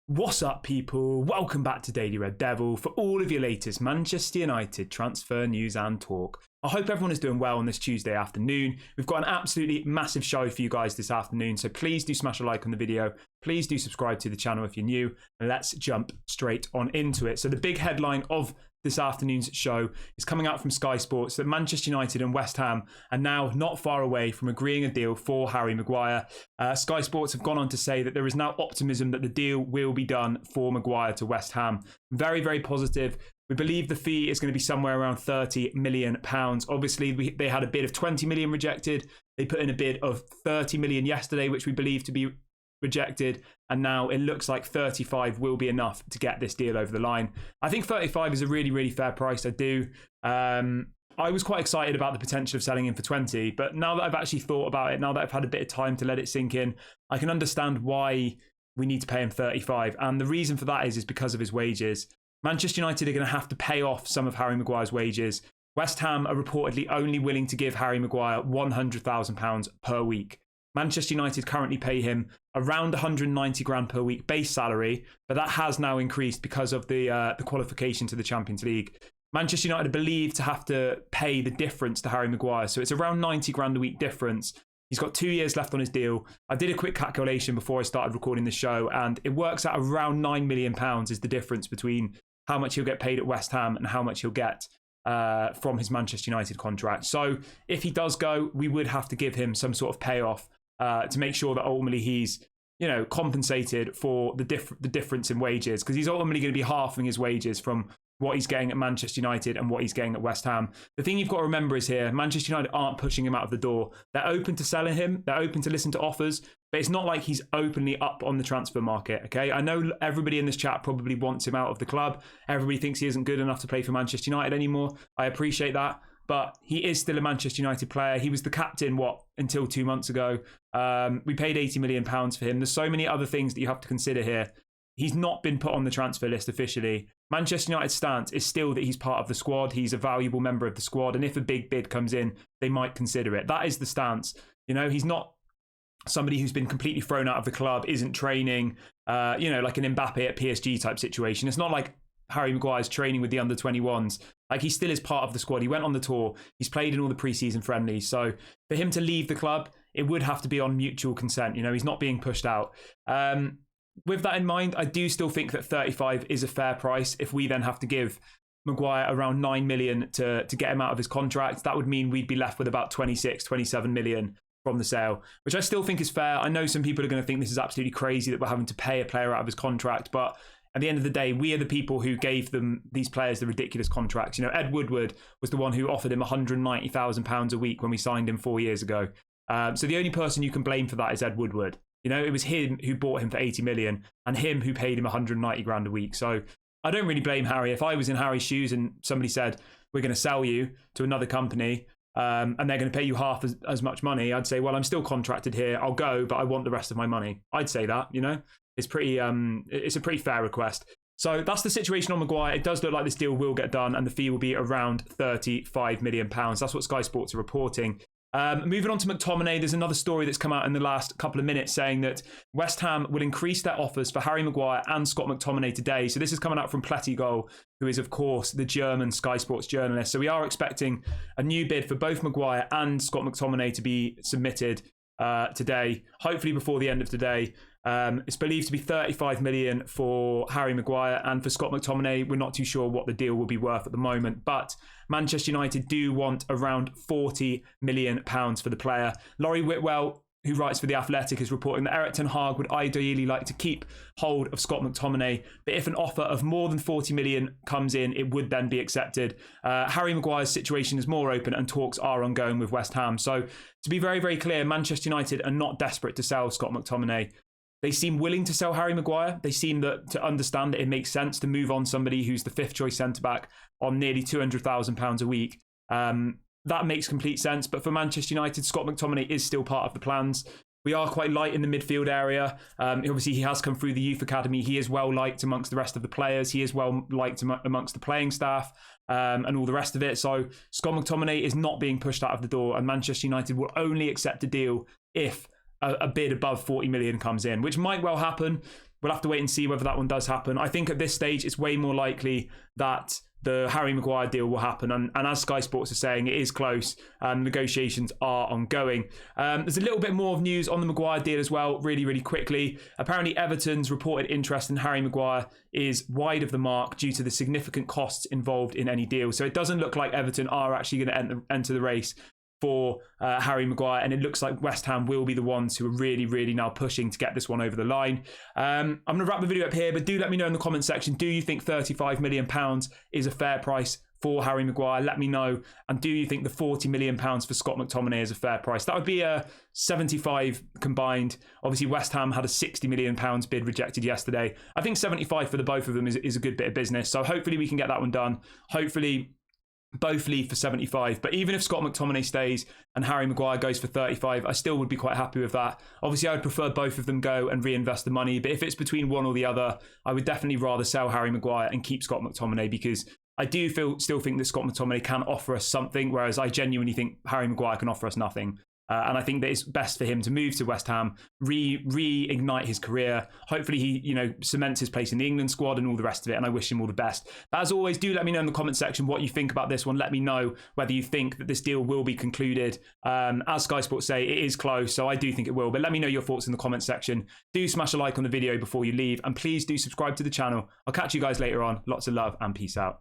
What's up, people? Welcome back to Daily Red Devil for all of your latest Manchester United transfer news and talk. I hope everyone is doing well on this Tuesday afternoon. We've got an absolutely massive show for you guys this afternoon, so please do smash a like on the video. Please do subscribe to the channel if you're new, and let's jump straight on into it. So the big headline of this afternoon's show is coming out from Sky Sports that Manchester United and West Ham are now not far away from agreeing a deal for Harry Maguire. Sky Sports have gone on to say that there is now optimism that the deal will be done for Maguire to West Ham. Very, very positive. We believe the fee is going to be somewhere around £30 million. Obviously, they had a bid of 20 million rejected. They put in a bid of 30 million yesterday, which we believe to be rejected, and now it looks like 35 will be enough to get this deal over the line. I think 35 is a really, really fair price. I do. I was quite excited about the potential of selling him for 20, but now that I've actually thought about it, now that I've had a bit of time to let it sink in, I can understand why we need to pay him 35. And the reason for that is because of his wages. Manchester United are going to have to pay off some of Harry Maguire's wages. West Ham are reportedly only willing to give Harry Maguire £100,000 per week. Manchester United currently pay him around 190 grand per week base salary, but that has now increased because of the qualification to the Champions League. Manchester United are believed to have to pay the difference to Harry Maguire, so it's around 90 grand a week difference. He's got 2 years left on his deal. I did a quick calculation before I started recording the show, and it works out around £9 million is the difference between how much he'll get paid at West Ham and how much he'll get from his Manchester United contract. So if he does go, we would have to give him some sort of payoff to make sure that ultimately he's, compensated for the difference in wages, because he's ultimately going to be halving his wages from what he's getting at Manchester United and what he's getting at West Ham. The thing you've got to remember is here, Manchester United aren't pushing him out of the door. They're open to selling him. They're open to listen to offers, but it's not like he's openly up on the transfer market, okay? I know everybody in this chat probably wants him out of the club. Everybody thinks he isn't good enough to play for Manchester United anymore. I appreciate that. But he is still a Manchester United player. He was the captain, until 2 months ago. We paid £80 million for him. There's so many other things that you have to consider here. He's not been put on the transfer list officially. Manchester United's stance is still that he's part of the squad. He's a valuable member of the squad. And if a big bid comes in, they might consider it. That is the stance. He's not somebody who's been completely thrown out of the club, isn't training, like an Mbappe at PSG type situation. It's not like Harry Maguire's training with the under-21s. Like, he still is part of the squad. He went on the tour. He's played in all the pre-season friendlies. So for him to leave the club, it would have to be on mutual consent. He's not being pushed out. With that in mind, I do still think that 35 is a fair price. If we then have to give Maguire around 9 million to get him out of his contract, that would mean we'd be left with about 26, 27 million from the sale, which I still think is fair. I know some people are going to think this is absolutely crazy that we're having to pay a player out of his contract, but at the end of the day, we are the people who gave these players the ridiculous contracts. Ed Woodward was the one who offered him £190,000 a week when we signed him 4 years ago. So the only person you can blame for that is Ed Woodward. It was him who bought him for 80 million and him who paid him 190 grand a week. So I don't really blame Harry. If I was in Harry's shoes and somebody said, we're going to sell you to another company and they're going to pay you half as much money, I'd say, well, I'm still contracted here. I'll go, but I want the rest of my money. I'd say that, It's pretty. It's a pretty fair request. So that's the situation on Maguire. It does look like this deal will get done and the fee will be around £35 million. That's what Sky Sports are reporting. Moving on to McTominay, there's another story that's come out in the last couple of minutes saying that West Ham will increase their offers for Harry Maguire and Scott McTominay today. So this is coming out from Plettigol, who is, of course, the German Sky Sports journalist. So we are expecting a new bid for both Maguire and Scott McTominay to be submitted today, hopefully before the end of today. It's believed to be 35 million for Harry Maguire, and for Scott McTominay, we're not too sure what the deal will be worth at the moment, but Manchester United do want around £40 million for the player. Laurie Whitwell, who writes for The Athletic, is reporting that Erik ten Hag would ideally like to keep hold of Scott McTominay, but if an offer of more than 40 million comes in, it would then be accepted. Harry Maguire's situation is more open and talks are ongoing with West Ham. So to be very, very clear, Manchester United are not desperate to sell Scott McTominay. They seem willing to sell Harry Maguire. They seem to understand that it makes sense to move on somebody who's the fifth choice centre-back on nearly £200,000 a week. That makes complete sense. But for Manchester United, Scott McTominay is still part of the plans. We are quite light in the midfield area. Obviously, he has come through the youth academy. He is well liked amongst the rest of the players. He is well liked amongst the playing staff and all the rest of it. So Scott McTominay is not being pushed out of the door, and Manchester United will only accept a deal if a bid above 40 million comes in, which might well happen. we'll have to wait and see whether that one does happen. I think at this stage, it's way more likely that the Harry Maguire deal will happen. And as Sky Sports are saying, it is close. Negotiations are ongoing. There's a little bit more of news on the Maguire deal as well, really quickly. Apparently, Everton's reported interest in Harry Maguire is wide of the mark due to the significant costs involved in any deal. So it doesn't look like Everton are actually going to enter the race for Harry Maguire, and it looks like West Ham will be the ones who are really now pushing to get this one over the line. I'm going to wrap the video up here, but do let me know in the comment section, do you think £35 million is a fair price for Harry Maguire? Let me know. And do you think the £40 million for Scott McTominay is a fair price? That would be a 75 combined. Obviously, West Ham had a £60 million bid rejected yesterday. I think 75 for the both of them is a good bit of business. So hopefully we can get that one done. Hopefully both leave for 75, but even if Scott McTominay stays and Harry Maguire goes for 35, I still would be quite happy with that. Obviously, I would prefer both of them go and reinvest the money, but if it's between one or the other, I would definitely rather sell Harry Maguire and keep Scott McTominay, because I do still think that Scott McTominay can offer us something, whereas I genuinely think Harry Maguire can offer us nothing. And I think that it's best for him to move to West Ham, reignite his career. Hopefully he, cements his place in the England squad and all the rest of it. And I wish him all the best. But as always, do let me know in the comment section what you think about this one. Let me know whether you think that this deal will be concluded. As Sky Sports say, it is close, so I do think it will. But let me know your thoughts in the comment section. Do smash a like on the video before you leave. And please do subscribe to the channel. I'll catch you guys later on. Lots of love and peace out.